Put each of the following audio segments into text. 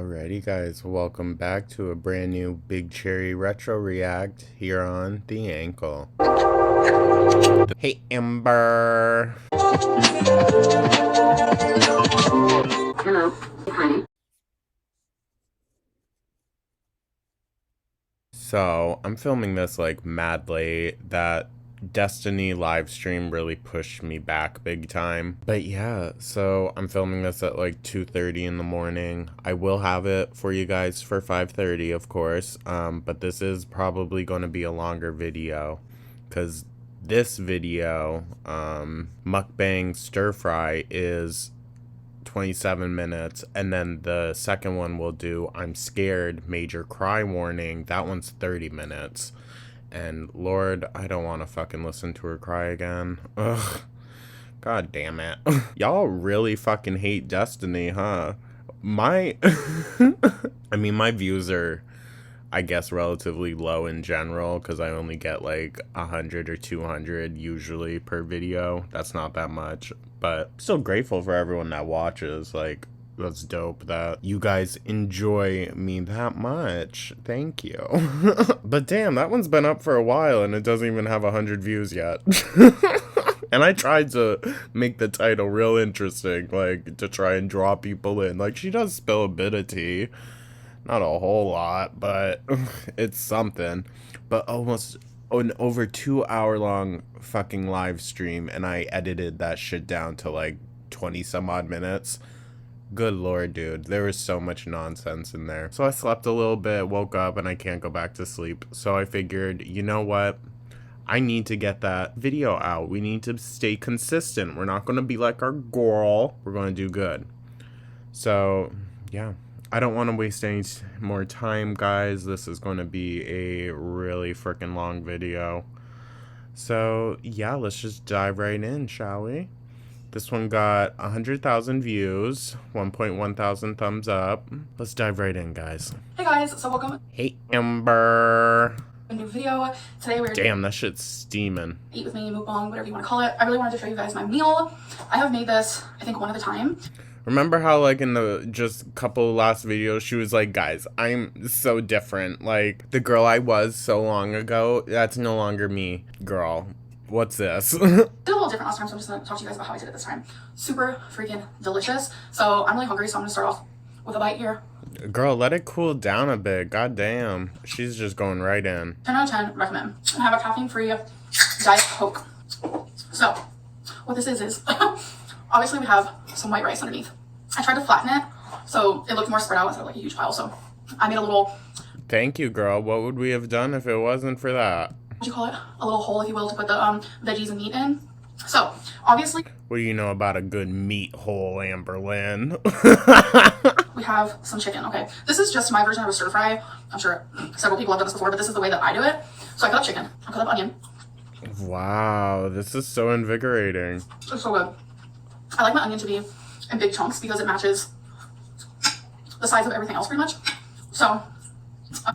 Alrighty guys, welcome back to a brand new Big Cherry Retro React here on The Ankle. Hey Amber! Hello. Hi. So, I'm filming this like mad late. That Destiny live stream really pushed me back big time. But yeah, so I'm filming this at like 2:30 in the morning. I will have it for you guys for 5:30, of course. But this is probably going to be a longer video because this video, mukbang stir fry, is 27 minutes, and then the second one we'll do, I'm scared, major cry warning, that one's 30 minutes. And Lord, I don't want to fucking listen to her cry again. Ugh. God damn it. Y'all really fucking hate Destiny, huh? My I mean, my views are, I guess, relatively low in general because I only get like 100 or 200 usually per video. That's not that much, but still grateful for everyone that watches. Like, that's dope that you guys enjoy me that much. Thank you. But damn, that one's been up for a while and it doesn't even have 100 views yet. And I tried to make the title real interesting, like to try and draw people in. Like, she does spill a bit of tea. Not a whole lot, but it's something. But almost an over 2 hour long fucking live stream, and I edited that shit down to like 20 some odd minutes. Good Lord, dude. There was so much nonsense in there. So I slept a little bit, woke up, and I can't go back to sleep. So I figured, you know what? I need to get that video out. We need to stay consistent. We're not going to be like our girl. We're going to do good. So, yeah. I don't want to waste any more time, guys. This is going to be a really freaking long video. So, yeah, let's just dive right in, shall we? This one got 100,000 views, 1.1 thousand thumbs up. Let's dive right in, guys. Hey guys, so welcome Hey, Amber. to a new video. Today we're Damn, that shit's steaming. eat with me, mukbang, whatever you want to call it. I really wanted to show you guys my meal. I have made this, I think, one at a time. Remember how, like, in the just couple last videos, she was like, guys, I'm so different. Like, the girl I was so long ago, that's no longer me. Girl, what's this? Did a little different last time, so I'm just going to talk to you guys about how I did it this time. Super freaking delicious. So I'm really hungry, so I'm going to start off with a bite here. Girl, let it cool down a bit. God damn. She's just going right in. 10 out of 10, recommend. I have a caffeine-free Diet Coke. So, what this is obviously we have some white rice underneath. I tried to flatten it, so it looked more spread out instead of like a huge pile, so I made a little... Thank you, girl. What would we have done if it wasn't for that? What do you call it? A little hole, if you will, to put the veggies and meat in. So, obviously... What do you know about a good meat hole, Amberlynn? we have some chicken, okay? This is just my version of a stir fry. I'm sure several people have done this before, but this is the way that I do it. So I cut up chicken, I cut up onion. Wow, this is so invigorating. It's so good. I like my onion to be in big chunks because it matches the size of everything else pretty much. So.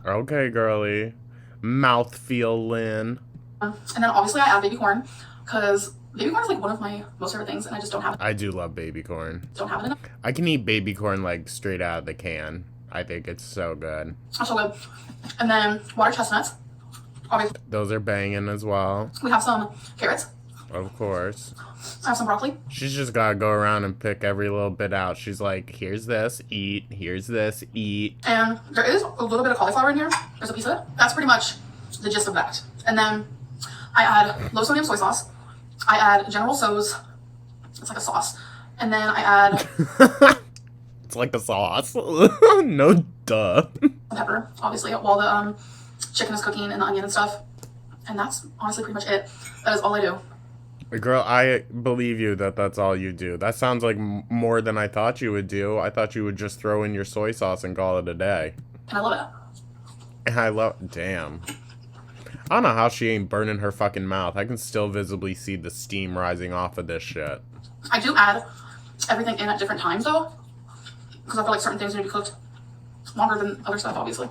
Okay, girly. Mouthfeel, Lynn. And then obviously I add baby corn because baby corn is like one of my most favorite things and I just don't have it. I do love baby corn. Don't have it enough. I can eat baby corn like straight out of the can. I think it's so good. It's so good. And then water chestnuts. Obviously. Those are banging as well. We have some carrots. Of course. I have some broccoli. She's just gotta go around and pick every little bit out. She's like, here's this, eat. Here's this, eat. And there is a little bit of cauliflower in here. There's a piece of it. That's pretty much the gist of that. And then I add low sodium soy sauce. I add General Tso's. It's like a sauce. And then I add... It's like a sauce. No duh. Pepper, obviously, while the chicken is cooking and the onion and stuff. And that's honestly pretty much it. That is all I do. Girl, I believe you that that's all you do. That sounds like more than I thought you would do. I thought you would just throw in your soy sauce and call it a day. And I love it. And I love... Damn. I don't know how she ain't burning her fucking mouth. I can still visibly see the steam rising off of this shit. I do add everything in at different times, though. Because I feel like certain things need to be cooked longer than other stuff, obviously.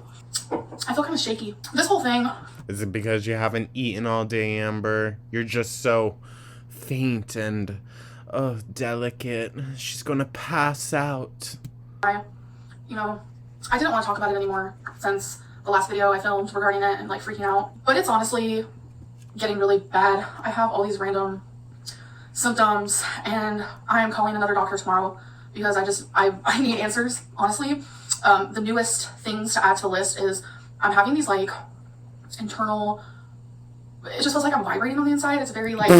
I feel kind of shaky. This whole thing... Is it because you haven't eaten all day, Amber? You're just so faint and delicate. She's gonna pass out. You know, I didn't want to talk about it anymore since the last video I filmed regarding it and like freaking out. But it's honestly getting really bad. I have all these random symptoms and I am calling another doctor tomorrow because I need answers, honestly. The newest things to add to the list is I'm having these like internal, it just feels like I'm vibrating on the inside. It's very like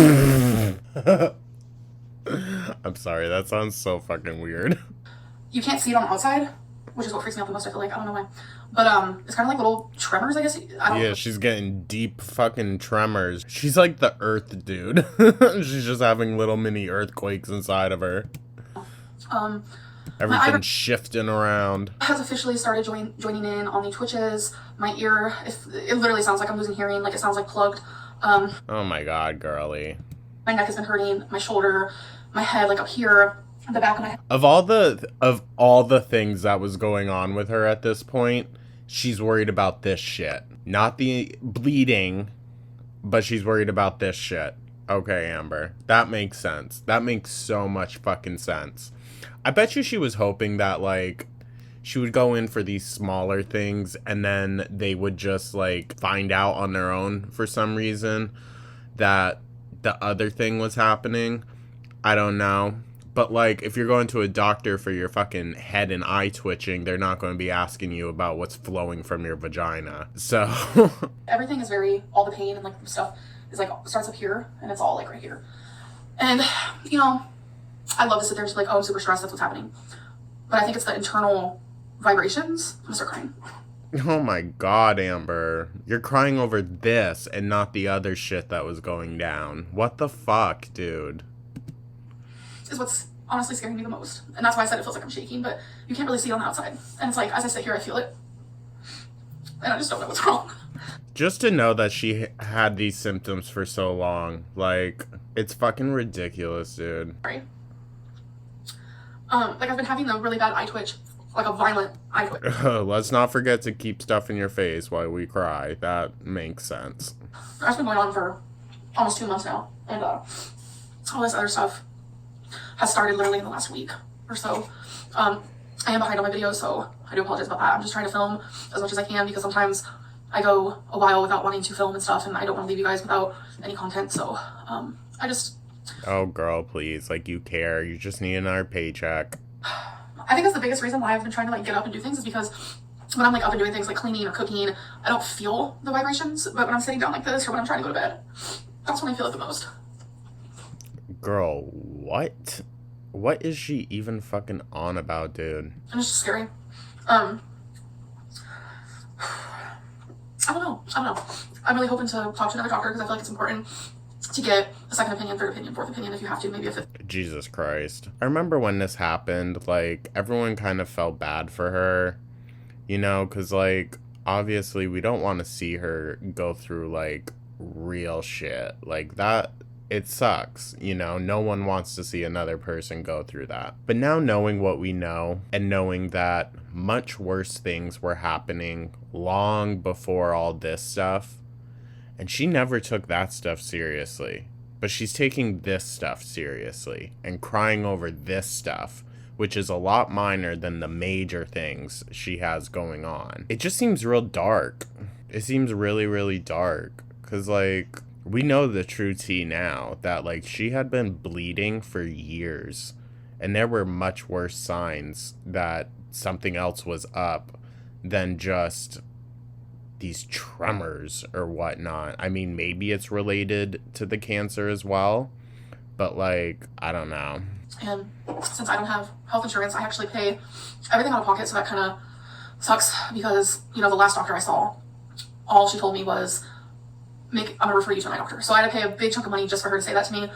I'm sorry, that sounds so fucking weird. You can't see it on the outside, which is what freaks me out the most, I feel like. I don't know why. But it's kind of like little tremors, I guess. I don't Yeah, she's getting deep fucking tremors. She's like the earth dude. She's just having little mini earthquakes inside of her. Everything's shifting around. Has officially started joining in on the twitches. My ear, it literally sounds like I'm losing hearing, like it sounds like plugged. Oh my god, girly. My neck has been hurting, my shoulder, my head, like up here, the back of my head. Of all the things that was going on with her at this point, she's worried about this shit. Not the bleeding, but she's worried about this shit. Okay, Amber. That makes sense. That makes so much fucking sense. I bet you she was hoping that, like, she would go in for these smaller things and then they would just, like, find out on their own for some reason that the other thing was happening. I don't know. But, like, if you're going to a doctor for your fucking head and eye twitching, they're not going to be asking you about what's flowing from your vagina. So. Everything is all the pain and, like, stuff is, like, starts up here and it's all, like, right here. And, you know, I'd love to sit there and just be like, oh, I'm super stressed, that's what's happening. But I think it's the internal vibrations. I'm gonna start crying. Oh my god, Amber. You're crying over this and not the other shit that was going down. What the fuck, dude? Is what's honestly scaring me the most. And that's why I said it feels like I'm shaking, but you can't really see it on the outside. And it's like, as I sit here, I feel it. And I just don't know what's wrong. Just to know that she had these symptoms for so long, like, it's fucking ridiculous, dude. Sorry. Like I've been having a really bad eye twitch, like a violent eye twitch. Let's not forget to keep stuff in your face while we cry. That makes sense. That's been going on for almost 2 months now. And all this other stuff has started literally in the last week or so. I am behind on my videos, so I do apologize about that. I'm just trying to film as much as I can because sometimes I go a while without wanting to film and stuff, and I don't want to leave you guys without any content. So I just... Oh, girl, please. Like, you care. You just need another paycheck. I think that's the biggest reason why I've been trying to, like, get up and do things is because when I'm, like, up and doing things like cleaning or cooking, I don't feel the vibrations. But when I'm sitting down like this or when I'm trying to go to bed, that's when I feel it the most. Girl, what? What is she even fucking on about, dude? And it's just scary. I don't know. I'm really hoping to talk to another doctor because I feel like it's important to get a second opinion, third opinion, fourth opinion if you have to, maybe a fifth. Jesus Christ. I remember when this happened, like, everyone kind of felt bad for her, you know, because, like, obviously we don't want to see her go through, like, real shit. Like, that, it sucks, you know, no one wants to see another person go through that. But now knowing what we know and knowing that much worse things were happening long before all this stuff, and she never took that stuff seriously. But she's taking this stuff seriously and crying over this stuff, which is a lot minor than the major things she has going on. It just seems real dark. It seems really, really dark. Because, like, we know the true tea now that, like, she had been bleeding for years. And there were much worse signs that something else was up than just these tremors or whatnot. I mean, maybe it's related to the cancer as well, but, like, I don't know. And since I don't have health insurance, I actually pay everything out of pocket, so that kind of sucks because, you know, the last doctor I saw, all she told me was, I'm gonna refer you to my doctor. So I had to pay a big chunk of money just for her to say that to me.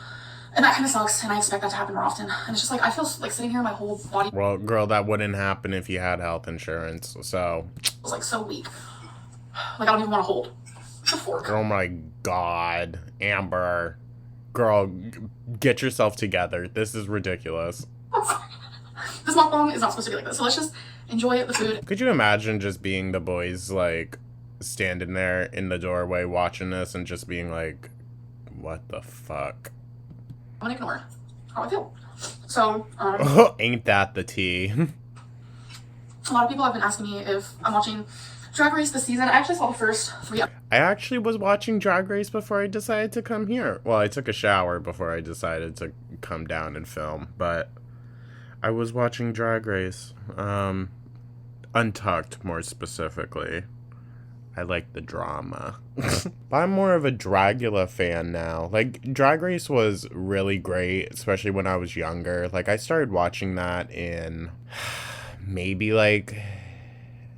And that kind of sucks, and I expect that to happen more often. And it's just like, I feel like sitting here, my whole body... Well, girl, that wouldn't happen if you had health insurance, so... It was, like, so weak. Like, I don't even want to hold the fork. Oh my god. Amber. Girl, get yourself together. This is ridiculous. This mukbang is not supposed to be like this, so let's just enjoy the food. Could you imagine just being the boys, like, standing there in the doorway watching this and just being like, what the fuck? I'm gonna ignore how I feel. So, Ain't that the tea? a lot of people have been asking me if I'm watching Drag Race this season. I actually saw the first 3 episodes. I actually was watching Drag Race before I decided to come here. Well, I took a shower before I decided to come down and film, but I was watching Drag Race. Untucked, more specifically. I like the drama. But I'm more of a Dragula fan now. Like, Drag Race was really great, especially when I was younger. Like, I started watching that in maybe, like,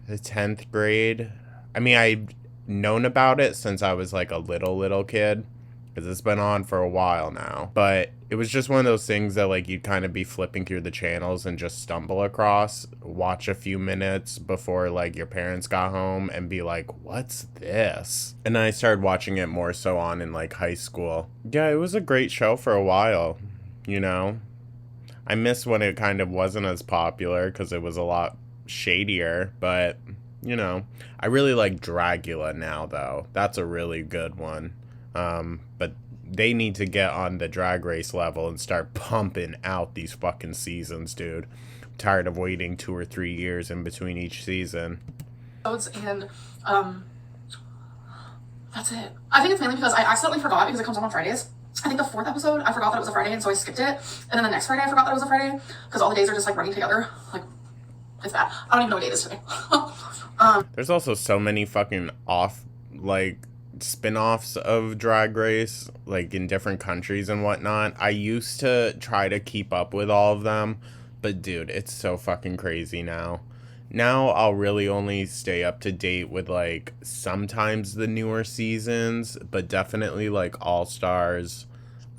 the 10th grade. I mean, I'd known about it since I was, like, a little kid. Because it's been on for a while now. But it was just one of those things that, like, you'd kind of be flipping through the channels and just stumble across, watch a few minutes before, like, your parents got home and be like, what's this? And then I started watching it more so on in, like, high school. Yeah, it was a great show for a while, you know? I miss when it kind of wasn't as popular because it was a lot shadier, but, you know. I really like Dragula now, though. That's a really good one. But they need to get on the Drag Race level and start pumping out these fucking seasons, dude. I'm tired of waiting 2 or 3 years in between each season. And that's it. I think it's mainly because I accidentally forgot because it comes on Fridays. I think the 4th episode, I forgot that it was a Friday, and so I skipped it. And then the next Friday, I forgot that it was a Friday because all the days are just like running together. Like, it's bad. I don't even know what day it is today. There's also so many fucking spin-offs of Drag Race, like in different countries and whatnot. I used to try to keep up with all of them, but dude, it's so fucking crazy now. Now I'll really only stay up to date with like sometimes the newer seasons, but definitely like All Stars.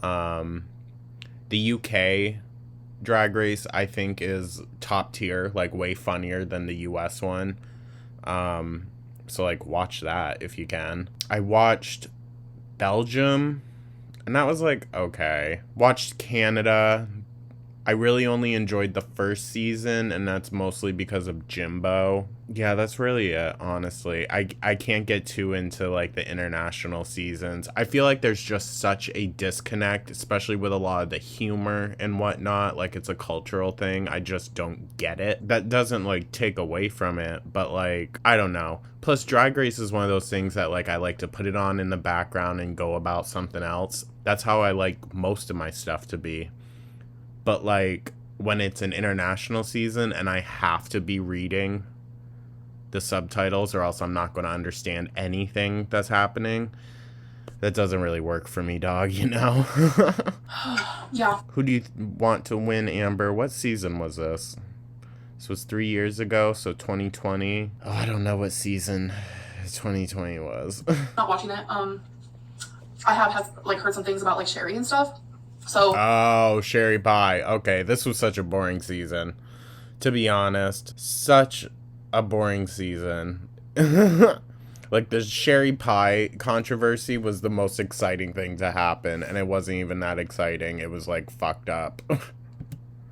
The UK Drag Race I think is top tier, like way funnier than the US one. So, like, watch that if you can. I watched Belgium, and that was, like, okay. Watched Canada. I really only enjoyed the first season, and that's mostly because of Jimbo. Yeah, that's really it, honestly. I can't get too into, like, the international seasons. I feel like there's just such a disconnect, especially with a lot of the humor and whatnot. Like, it's a cultural thing. I just don't get it. That doesn't, like, take away from it, but, like, I don't know. Plus, Drag Race is one of those things that, like, I like to put it on in the background and go about something else. That's how I like most of my stuff to be. But, like, when it's an international season and I have to be reading the subtitles or else I'm not going to understand anything that's happening, that doesn't really work for me, dog, you know? Yeah. Who do you want to win, Amber? What season was this? This was 3 years ago, so 2020. Oh, I don't know what season 2020 was. Not watching it. I have like heard some things about like Sherry and stuff. So. Oh, Sherry Pie. Okay, this was such a boring season. To be honest, such a boring season. Like, the Sherry Pie controversy was the most exciting thing to happen, and it wasn't even that exciting. It was, like, fucked up.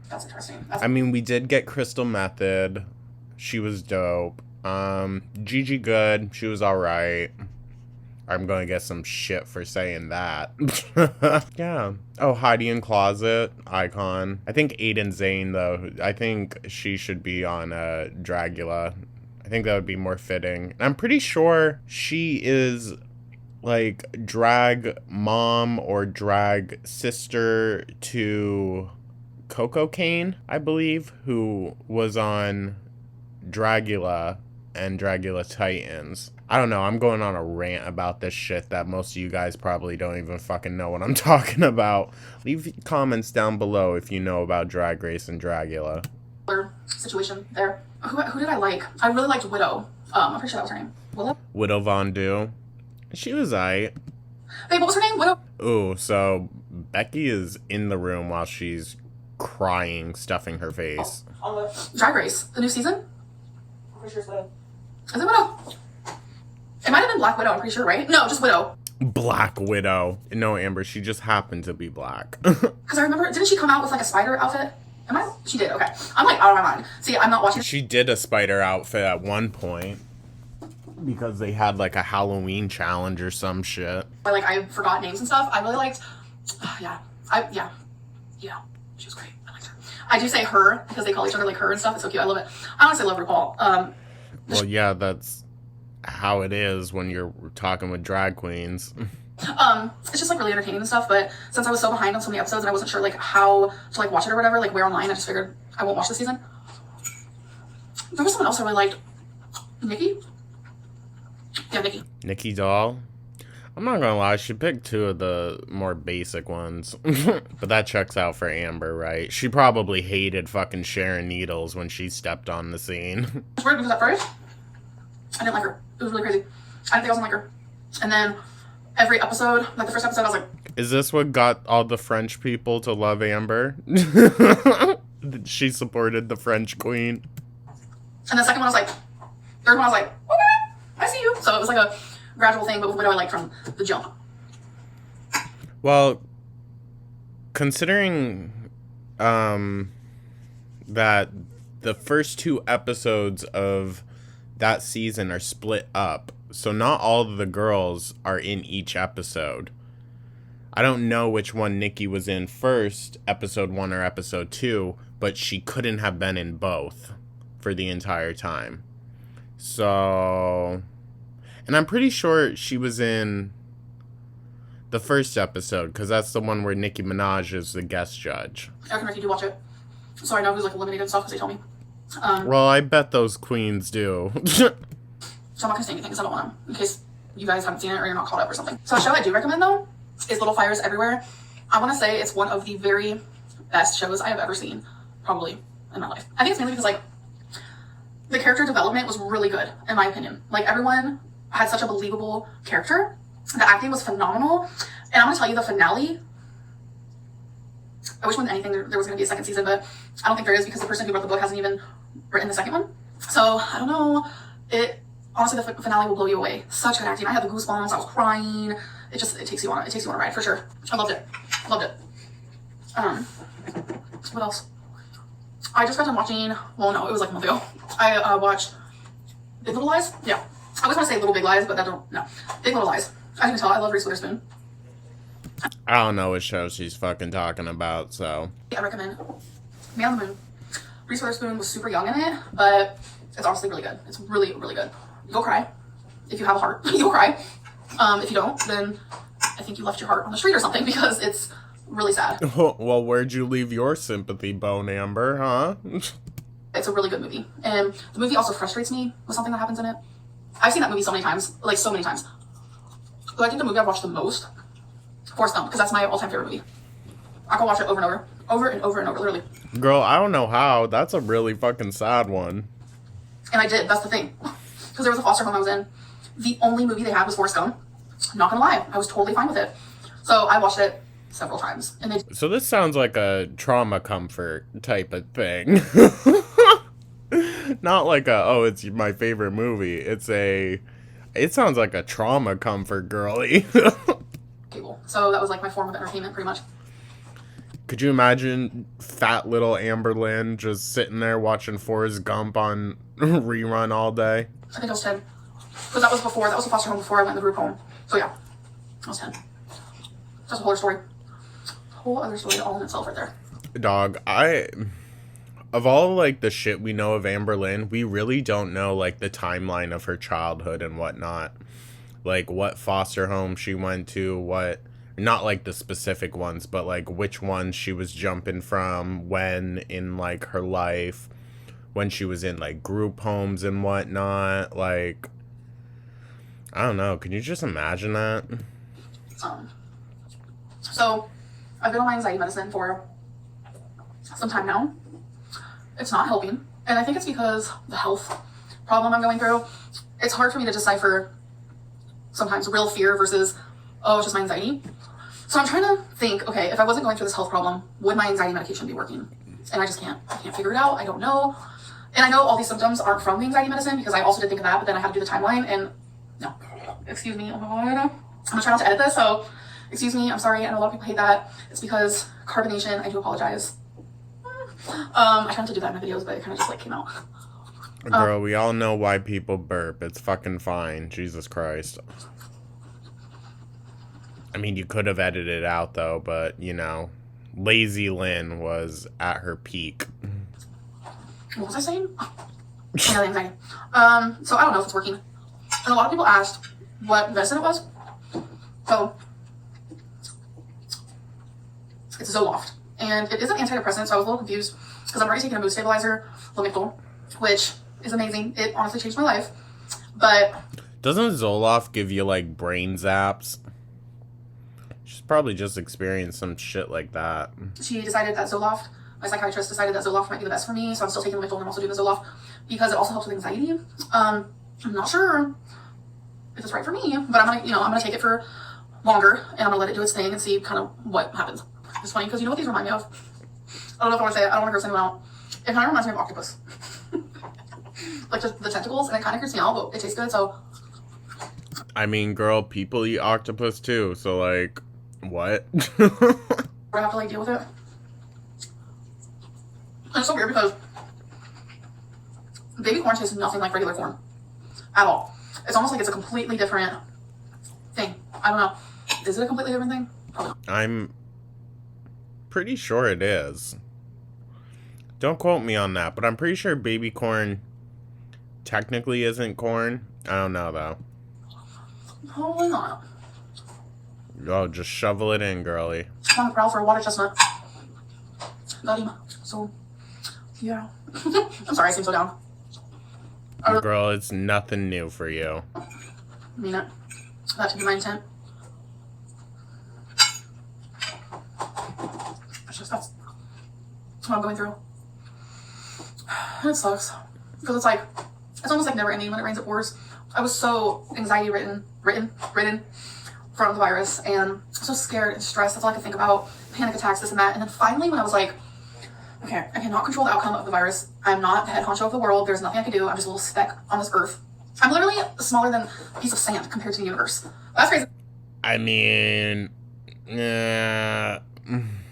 That's interesting. I mean, we did get Crystal Method. She was dope. Gigi Good. She was alright. I'm gonna get some shit for saying that. Yeah. Oh, Heidi in Closet. Icon. I think Aiden Zane, though. I think she should be on Dragula. I think that would be more fitting. I'm pretty sure she is like drag mom or drag sister to Coco Kane, I believe, who was on Dragula and Dragula Titans. I don't know, I'm going on a rant about this shit that most of you guys probably don't even fucking know what I'm talking about. Leave comments down below if you know about Drag Race and Dragula. Situation there. Who did I like? I really liked Widow. I'm pretty sure that was her name. Willow? Widow Von Du. She was aight. Hey, what was her name? Widow? Ooh, so Becky is in the room while she's crying, stuffing her face. Drag Race, the new season? I'm pretty sure it's Widow. Is it Widow? It might have been Black Widow, I'm pretty sure, right? No, just Widow. Black Widow. No, Amber, she just happened to be black. Because I remember, didn't she come out with like a spider outfit? She did, okay. I'm like out of my mind. See, I'm not watching. She did a spider outfit at one point. Because they had like a Halloween challenge or some shit. Like, I forgot names and stuff. I really liked, yeah, she was great. I liked her. I do say her because they call each other like her and stuff. It's so cute. I love it. I honestly love RuPaul. Well, yeah, that's how it is when you're talking with drag queens. It's just like really entertaining and stuff. But since I was so behind on so many episodes and I wasn't sure like how to like watch it or whatever, like where online, I just figured I won't watch this season. There was someone else I really liked. Nikki? Yeah, Nikki. Nikki Doll? I'm not gonna lie, she picked two of the more basic ones. But that checks out for Amber, right? She probably hated fucking Sharon Needles when she stepped on the scene. It's weird because at first, I didn't like her. It was really crazy. I didn't think I was gonna like her. And then every episode, like the first episode, I was like... Is this what got all the French people to love Amber? She supported the French queen. And the second one, I was like... Third one, I was like, okay, I see you. So it was like a gradual thing, but with what I liked from the jump. Well, considering that the first two episodes of that season are split up, so not all of the girls are in each episode. I don't know which one Nikki was in first, episode 1 or episode 2, but she couldn't have been in both for the entire time. So... And I'm pretty sure she was in the first episode, because that's the one where Nicki Minaj is the guest judge. Eric and Ricky do watch it. So I know who's like eliminated and stuff because they told me. Well, I bet those queens do. So I'm not going to say anything because I don't want to, in case you guys haven't seen it or you're not caught up or something. So a show I do recommend, though, is Little Fires Everywhere. I want to say it's one of the very best shows I have ever seen, probably, in my life. I think it's mainly because, like, the character development was really good, in my opinion. Like, everyone had such a believable character. The acting was phenomenal. And I'm going to tell you, the finale... I wish more than anything there was going to be a second season, but I don't think there is because the person who wrote the book hasn't even written the second one. So, I don't know. Honestly, the finale will blow you away. Such good acting. I had the goosebumps. I was crying. It takes you on a ride for sure. I loved it. Loved it. What else? I just got done watching, well, no, it was like a month ago. I watched Big Little Lies. Yeah. I was going to say Little Big Lies, but no. Big Little Lies. As you can tell, I love Reese Witherspoon. I don't know what show she's fucking talking about, so. I recommend Man on the Moon. Reese Witherspoon was super young in it, but it's honestly really good. It's really, really good. You'll cry. If you have a heart, you'll cry. If you don't, then I think you left your heart on the street or something because it's really sad. Well, where'd you leave your sympathy bone, Amber, huh? It's a really good movie. And the movie also frustrates me with something that happens in it. I've seen that movie so many times. Like, so many times. But I think the movie I've watched the most, Forrest Gump, because that's my all-time favorite movie. I can watch it over and over. Over and over and over, literally. Girl, I don't know how. That's a really fucking sad one. And I did. That's the thing. Because there was a foster home I was in. The only movie they had was Forrest Gump. I'm not gonna lie. I was totally fine with it. So I watched it several times. And So this sounds like a trauma comfort type of thing. Not like it's my favorite movie. It sounds like a trauma comfort, girly. cable. So that was like my form of entertainment, pretty much. Could you imagine fat little Amberlynn just sitting there watching Forrest Gump on rerun all day? I think I was 10. Because that was the foster home before I went in the group home. So yeah, I was 10. That's a whole other story. Whole other story all in itself right there. Dog, of all, like, the shit we know of Amberlynn, we really don't know, like, the timeline of her childhood and whatnot. Like, what foster home she went to, not, like, the specific ones, but, like, which ones she was jumping from, when in, like, her life, when she was in, like, group homes and whatnot. Like, I don't know. Can you just imagine that? So, I've been on my anxiety medicine for some time now. It's not helping. And I think it's because the health problem I'm going through, it's hard for me to decipher sometimes real fear versus, it's just my anxiety. So I'm trying to think, okay, if I wasn't going through this health problem, would my anxiety medication be working? And I just can't. I can't figure it out. I don't know. And I know all these symptoms aren't from the anxiety medicine because I also did think of that, but then I had to do the timeline and no. Excuse me. Oh my God. I'm gonna try not to edit this, so excuse me. I'm sorry. I know a lot of people hate that. It's because carbonation. I do apologize. I tried to do that in my videos, but it kind of just like came out. Girl, we all know why people burp. It's fucking fine. Jesus Christ. I mean, you could have edited it out, though, but, you know, Lazy Lynn was at her peak. What was I saying? Anxiety. So I don't know if it's working. And a lot of people asked what medicine it was. So it's Zoloft. And it is an antidepressant, so I was a little confused because I'm already taking a mood stabilizer, Lamictal, which is amazing. It honestly changed my life. But doesn't Zoloft give you like brain zaps? She's probably just experienced some shit like that. She decided that Zoloft, my psychiatrist decided that Zoloft might be the best for me, so I'm still taking Lamictal and I'm also doing the Zoloft because it also helps with anxiety. I'm not sure if it's right for me, but I'm gonna take it for longer and I'm gonna let it do its thing and see kind of what happens. It's funny because you know what these remind me of? I don't know if I want to say it. I don't want to gross anyone out. It kind of reminds me of octopus. Like just the tentacles, and it kind of creeps me out, but it tastes good, so. I mean, girl, people eat octopus too, so like, what? I have to like deal with it. And it's so weird because baby corn tastes nothing like regular corn at all. It's almost like it's a completely different thing. I don't know. Is it a completely different thing? Probably not. I'm pretty sure it is. Don't quote me on that, but I'm pretty sure baby corn technically isn't corn. I don't know though. Probably not. Oh, just shovel it in, girly. I'm on the prowl for a water chestnut. Got him. So, yeah. I'm sorry, I seem so down. Girl, it's nothing new for you. I mean it. That to be my intent. It's just that's what I'm going through. And it sucks. Because it's like, it's almost like never ending. When it rains, it pours. I was so anxiety ridden from the virus and so scared and stressed. That's all I could think about. Panic attacks, this and that. And then finally when I was like, okay, I cannot control the outcome of the virus. I'm not the head honcho of the world. There's nothing I can do. I'm just a little speck on this earth. I'm literally smaller than a piece of sand compared to the universe. That's crazy. I mean,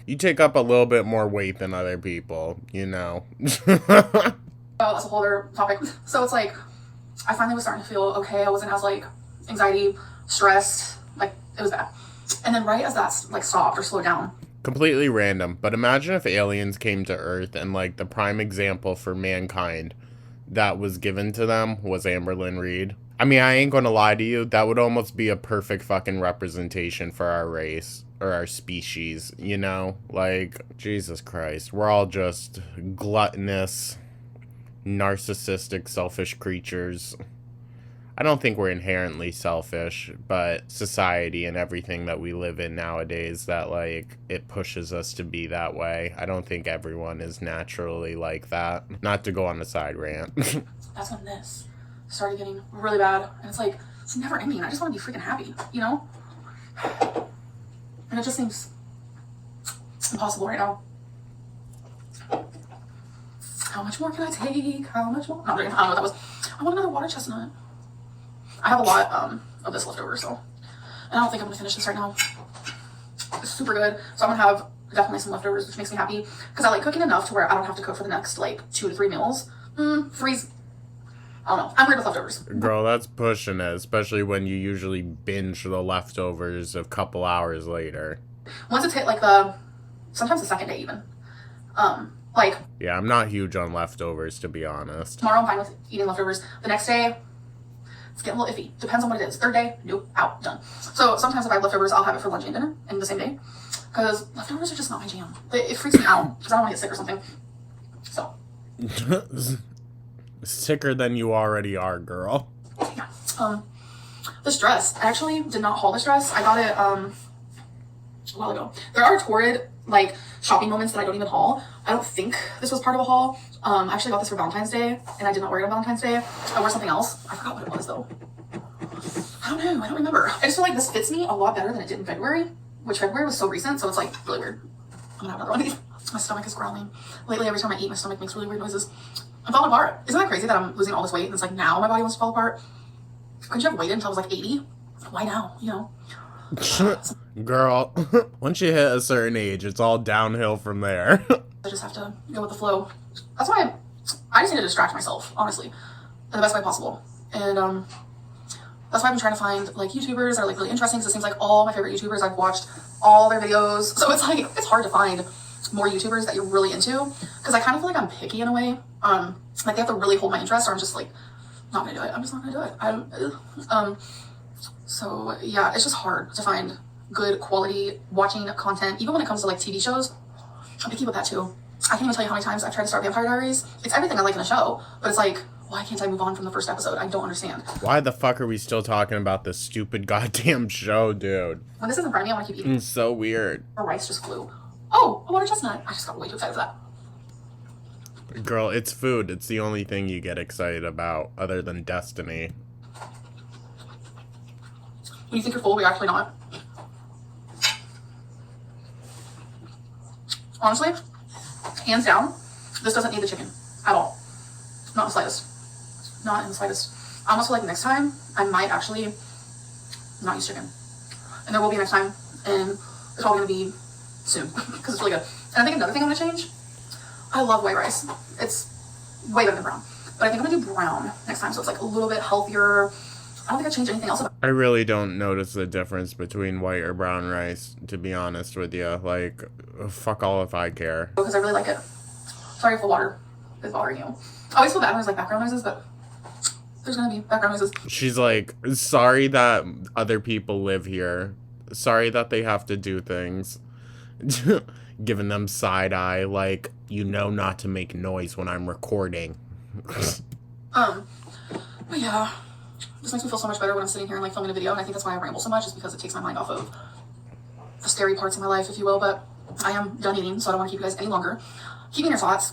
you take up a little bit more weight than other people, you know. Oh, that's a whole other topic. So it's like, I finally was starting to feel okay. I wasn't as like anxiety, stressed, like it was bad. And then right as that like stopped or slowed down. Completely random, but imagine if aliens came to Earth and like the prime example for mankind that was given to them was Amberlynn Reed. I mean, I ain't gonna lie to you, that would almost be a perfect fucking representation for our race or our species, you know? Like, Jesus Christ, we're all just gluttonous, narcissistic, selfish creatures. I don't think we're inherently selfish, but society and everything that we live in nowadays, that like it pushes us to be that way. I don't think everyone is naturally like that. Not to go on a side rant. That's when this started getting really bad. And it's like, it's never ending. I just want to be freaking happy, you know? And it just seems impossible right now. How much more can I take? How much more? I don't know what that was. I want another water chestnut. I have a lot of this left over, so. And I don't think I'm going to finish this right now. It's super good. So I'm going to have definitely some leftovers, which makes me happy. Because I like cooking enough to where I don't have to cook for the next, like, 2 to 3 meals. Freeze. I don't know. I'm weird with leftovers. Girl, that's pushing it, especially when you usually binge the leftovers a couple hours later. Once it's hit, like, sometimes the second day even. Like... Yeah, I'm not huge on leftovers, to be honest. Tomorrow I'm fine with eating leftovers. The next day... It's getting a little iffy. Depends on what it is. Third day, nope, out, done. So sometimes if I have leftovers, I'll have it for lunch and dinner in the same day. Because leftovers are just not my jam. It freaks me out because I don't want to get sick or something. So. Sicker than you already are, girl. Yeah. This dress, I actually did not haul this dress. I got it a while ago. There are torrid, like, shopping moments that I don't even haul. I don't think this was part of a haul. I actually got this for Valentine's Day, and I did not wear it on Valentine's Day. I wore something else. I forgot what it was, though. I don't know. I don't remember. I just feel like this fits me a lot better than it did in February, which February was so recent, so it's, like, really weird. I'm gonna have another one of these. My stomach is growling. Lately, every time I eat, my stomach makes really weird noises. I'm falling apart. Isn't that crazy that I'm losing all this weight, and it's like, now my body wants to fall apart? Couldn't you have waited until I was, like, 80? Why now, you know? Girl, once you hit a certain age, it's all downhill from there. I just have to go with the flow. That's why I just need to distract myself, honestly, in the best way possible. And That's why I've been trying to find like YouTubers that are like really interesting, because it seems like all my favorite YouTubers, I've watched all their videos. So it's like, it's hard to find more YouTubers that you're really into, because I kind of feel like I'm picky in a way. Like they have to really hold my interest, or I'm just like, not gonna do it. I'm just not gonna do it. So yeah, it's just hard to find good quality watching content, even when it comes to like TV shows. I'm picky with that too. I can't even tell you how many times I've tried to start Vampire Diaries. It's everything I like in a show, but it's like, why can't I move on from the first episode? I don't understand. Why the fuck are we still talking about this stupid goddamn show, dude? When this is in front of me, I want to keep eating. It's so weird. The rice just flew. Oh, a water chestnut. I just got way too excited for that. Girl, it's food. It's the only thing you get excited about other than Destiny. When you think you're full, but you're actually not. Honestly, hands down, this doesn't need the chicken at all. Not in the slightest. Not in the slightest. I almost feel like next time, I might actually not use chicken. And there will be a next time, and it's probably going to be soon, because it's really good. And I think another thing I'm going to change, I love white rice. It's way better than brown. But I think I'm going to do brown next time, so it's like a little bit healthier. I don't think I changed anything else about it. I really don't notice the difference between white or brown rice, to be honest with you. Like, fuck all if I care. Because I really like it. Sorry if the water is bothering you. I always feel bad when there's like background noises, but there's gonna be background noises. She's like, sorry that other people live here. Sorry that they have to do things. Giving them side eye, like, you know not to make noise when I'm recording. But yeah, this makes me feel so much better when I'm sitting here and like filming a video, and I think that's why I ramble so much, is because it takes my mind off of the scary parts of my life, if you will. But I am done eating, so I don't want to keep you guys any longer. Keep me in your thoughts.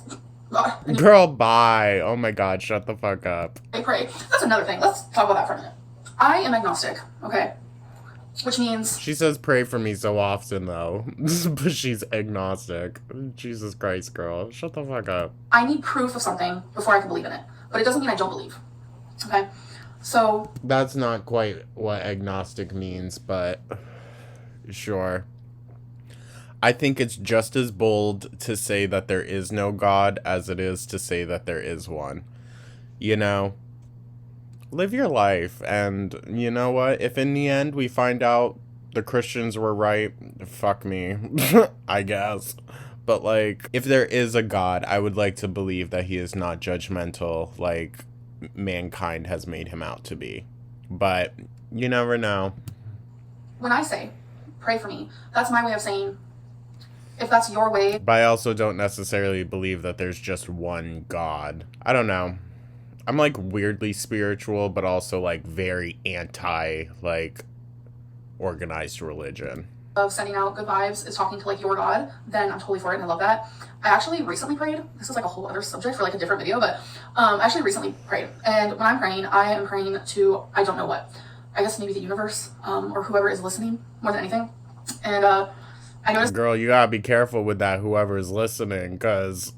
God. Girl, bye. Oh my god, shut the fuck up. Pray. That's another thing. Let's talk about that for a minute. I am agnostic, okay? Which means... She says pray for me so often, though. But she's agnostic. Jesus Christ, girl. Shut the fuck up. I need proof of something before I can believe in it. But it doesn't mean I don't believe. Okay? So... That's not quite what agnostic means, but... Sure. I think it's just as bold to say that there is no God as it is to say that there is one. You know? Live your life, and you know what? If in the end we find out the Christians were right, fuck me, I guess. But like, if there is a God, I would like to believe that he is not judgmental like mankind has made him out to be. But you never know. When I say, pray for me, that's my way of saying, if that's your way. But I also don't necessarily believe that there's just one God. I don't know. I'm like weirdly spiritual, but also like very anti like organized religion. Of sending out good vibes is talking to like your God, then I'm totally for it and I love that. I actually recently prayed. This is like a whole other subject for like a different video, but I actually recently prayed. And when I'm praying, I am praying to, I don't know what, I guess maybe the universe, or whoever is listening more than anything. And I noticed... Girl, you gotta be careful with that, whoever is listening, because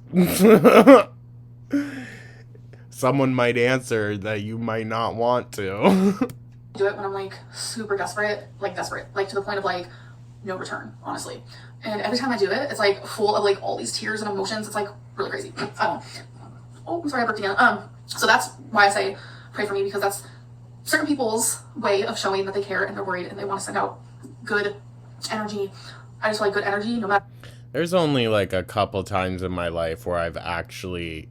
someone might answer that you might not want to. Do it when I'm like super desperate, like to the point of like no return, honestly. And every time I do it, it's like full of like all these tears and emotions. It's like really crazy. I don't. Oh, I'm sorry, I burped again. So that's why I say pray for me, because that's certain people's way of showing that they care and they're worried and they want to send out good energy. I just feel like good energy, no matter. There's only like a couple times in my life where I've actually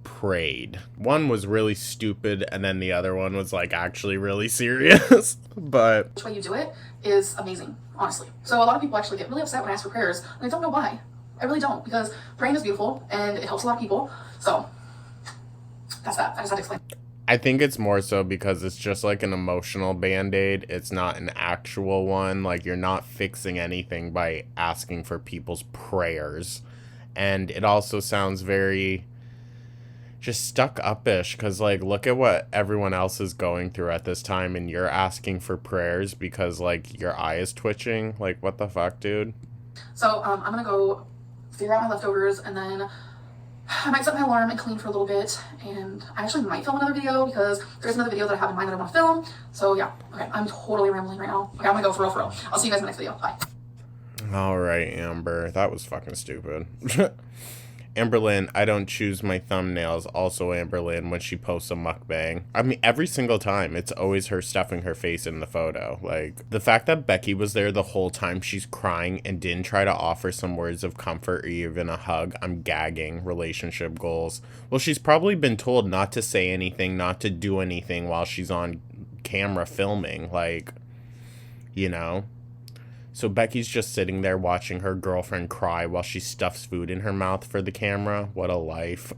prayed. One was really stupid, and then the other one was like actually really serious. But which way you do it is amazing, honestly. So a lot of people actually get really upset when I ask for prayers, and I don't know why. I really don't, because praying is beautiful and it helps a lot of people. So that's that. I just had to explain. I think it's more so because it's just like an emotional band-aid. It's not an actual one. Like, you're not fixing anything by asking for people's prayers. And it also sounds very just stuck up-ish, because like, look at what everyone else is going through at this time, and you're asking for prayers because like your eye is twitching. Like, what the fuck, dude? So I'm gonna go figure out my leftovers, and then I might set my alarm and clean for a little bit, and I actually might film another video because there's another video that I have in mind that I want to film. So yeah, okay, I'm totally rambling right now. Okay, I'm gonna go for real. I'll see you guys in the next video. Bye. All right, Amber, that was fucking stupid. Amberlynn, I don't choose my thumbnails. Also Amberlynn when she posts a mukbang. I mean, every single time, it's always her stuffing her face in the photo. Like, the fact that Becky was there the whole time she's crying and didn't try to offer some words of comfort or even a hug, I'm gagging. Relationship goals. Well, she's probably been told not to say anything, not to do anything while she's on camera filming. Like, you know? So Becky's just sitting there watching her girlfriend cry while she stuffs food in her mouth for the camera. What a life.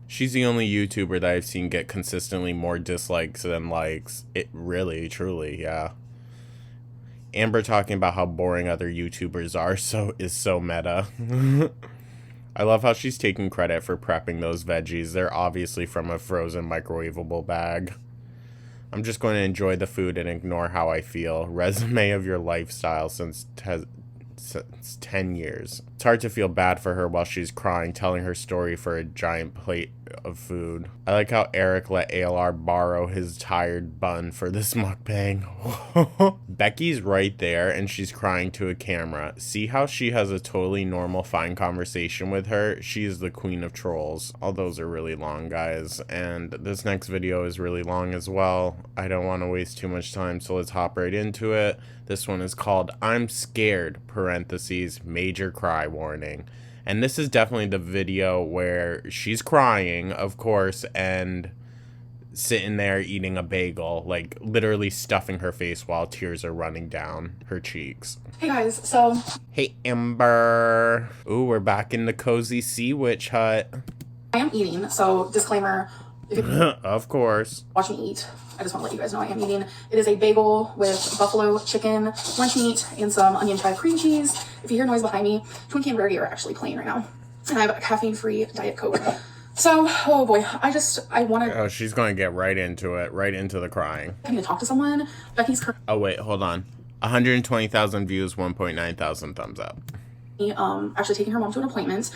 She's the only YouTuber that I've seen get consistently more dislikes than likes. It really, truly, yeah. Amber talking about how boring other YouTubers are is so meta. I love how she's taking credit for prepping those veggies. They're obviously from a frozen microwavable bag. I'm just going to enjoy the food and ignore how I feel. Resume of your lifestyle since 10 years. It's hard to feel bad for her while she's crying, telling her story for a giant plate of food. I like how Eric let ALR borrow his tired bun for this mukbang. Becky's right there and she's crying to a camera. See how she has a totally normal, fine conversation with her? She is the queen of trolls. All those are really long, guys. And this next video is really long as well. I don't want to waste too much time, so let's hop right into it. This one is called I'm Scared, parentheses, major cry warning. And this is definitely the video where she's crying, of course, and sitting there eating a bagel, like literally stuffing her face while tears are running down her cheeks. Hey guys, so... Hey Amber. Ooh, we're back in the cozy sea witch hut. I am eating, so disclaimer, if you of course. watch me eat, I just want to let you guys know I am eating. It is a bagel with buffalo chicken, lunch meat, and some onion chive cream cheese. If you hear noise behind me, Twin Can Rarity are actually playing right now. And I have a caffeine-free Diet Coke. So, oh boy, I want to... Oh, she's going to get right into it, right into the crying. I need to talk to someone. Becky's Oh, wait, hold on. 120,000 views, 1.9 thousand thumbs up. actually taking her mom to an appointment.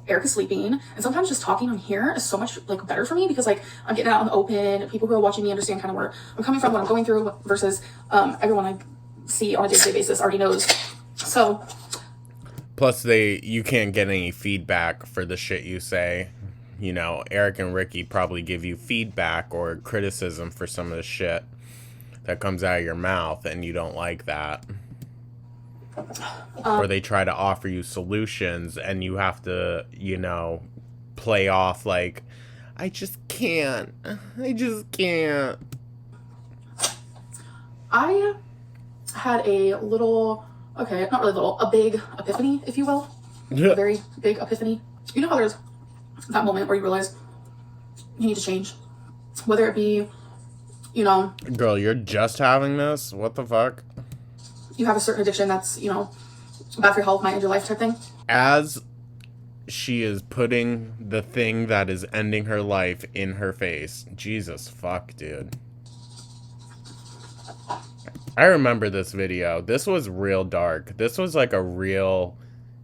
Eric is sleeping, and sometimes just talking on here is so much like better for me because like I'm getting out in the open. People who are watching me understand kind of where I'm coming from, what I'm going through, versus everyone I see on a day-to-day basis already knows. So plus you can't get any feedback for the shit you say. You know, Eric and Ricky probably give you feedback or criticism for some of the shit that comes out of your mouth, and you don't like that. Or they try to offer you solutions and you have to, you know, play off like, I just can't. I just can't. I had a little, okay, not really little, a big epiphany, if you will. A very big epiphany. You know how there's that moment where you realize you need to change? Whether it be, you know... Girl, you're just having this? What the fuck? You have a certain addiction that's, you know, bad for your health, might end your life type thing. As she is putting the thing that is ending her life in her face. Jesus fuck, dude. I remember this video. This was real dark. This was like a real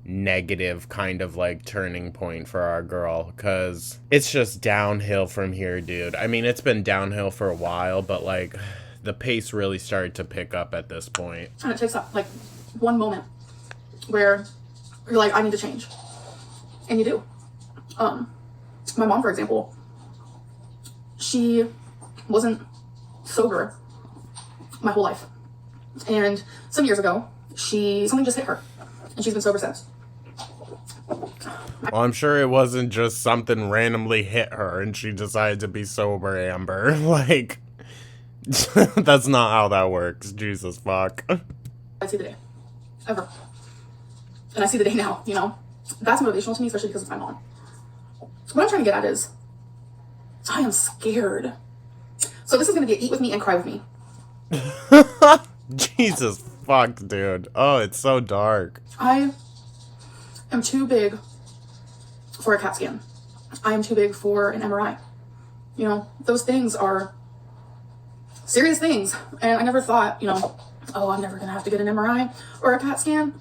negative kind of like turning point for our girl, because it's just downhill from here, dude. I mean, it's been downhill for a while, but like the pace really started to pick up at this point. And it takes up like one moment where you're like, I need to change. And you do. My mom, for example, she wasn't sober my whole life. And some years ago, something just hit her. And she's been sober since. Well, I'm sure it wasn't just something randomly hit her and she decided to be sober, Amber. Like, that's not how that works. Jesus fuck. I see the day. Ever. And I see the day now, you know? That's motivational to me, especially because it's my mom. What I'm trying to get at is, I am scared. So this is going to be a eat with me and cry with me. Jesus fuck, dude. Oh, it's so dark. I am too big for a CAT scan. I am too big for an MRI. You know, those things are serious things. And I never thought, you know, oh, I'm never going to have to get an MRI or a CAT scan.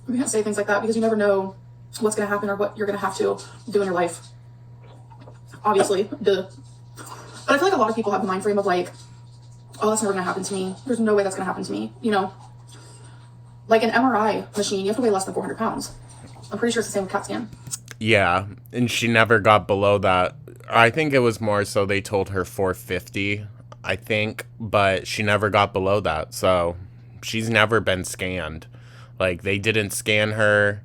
You can't say things like that because you never know what's going to happen or what you're going to have to do in your life. Obviously, duh. But I feel like a lot of people have the mind frame of like, oh, that's never going to happen to me. There's no way that's going to happen to me. You know, like an MRI machine, you have to weigh less than 400 pounds. I'm pretty sure it's the same with CAT scan. Yeah, and she never got below that. I think it was more so they told her 450, I think, but she never got below that. So she's never been scanned. Like, they didn't scan her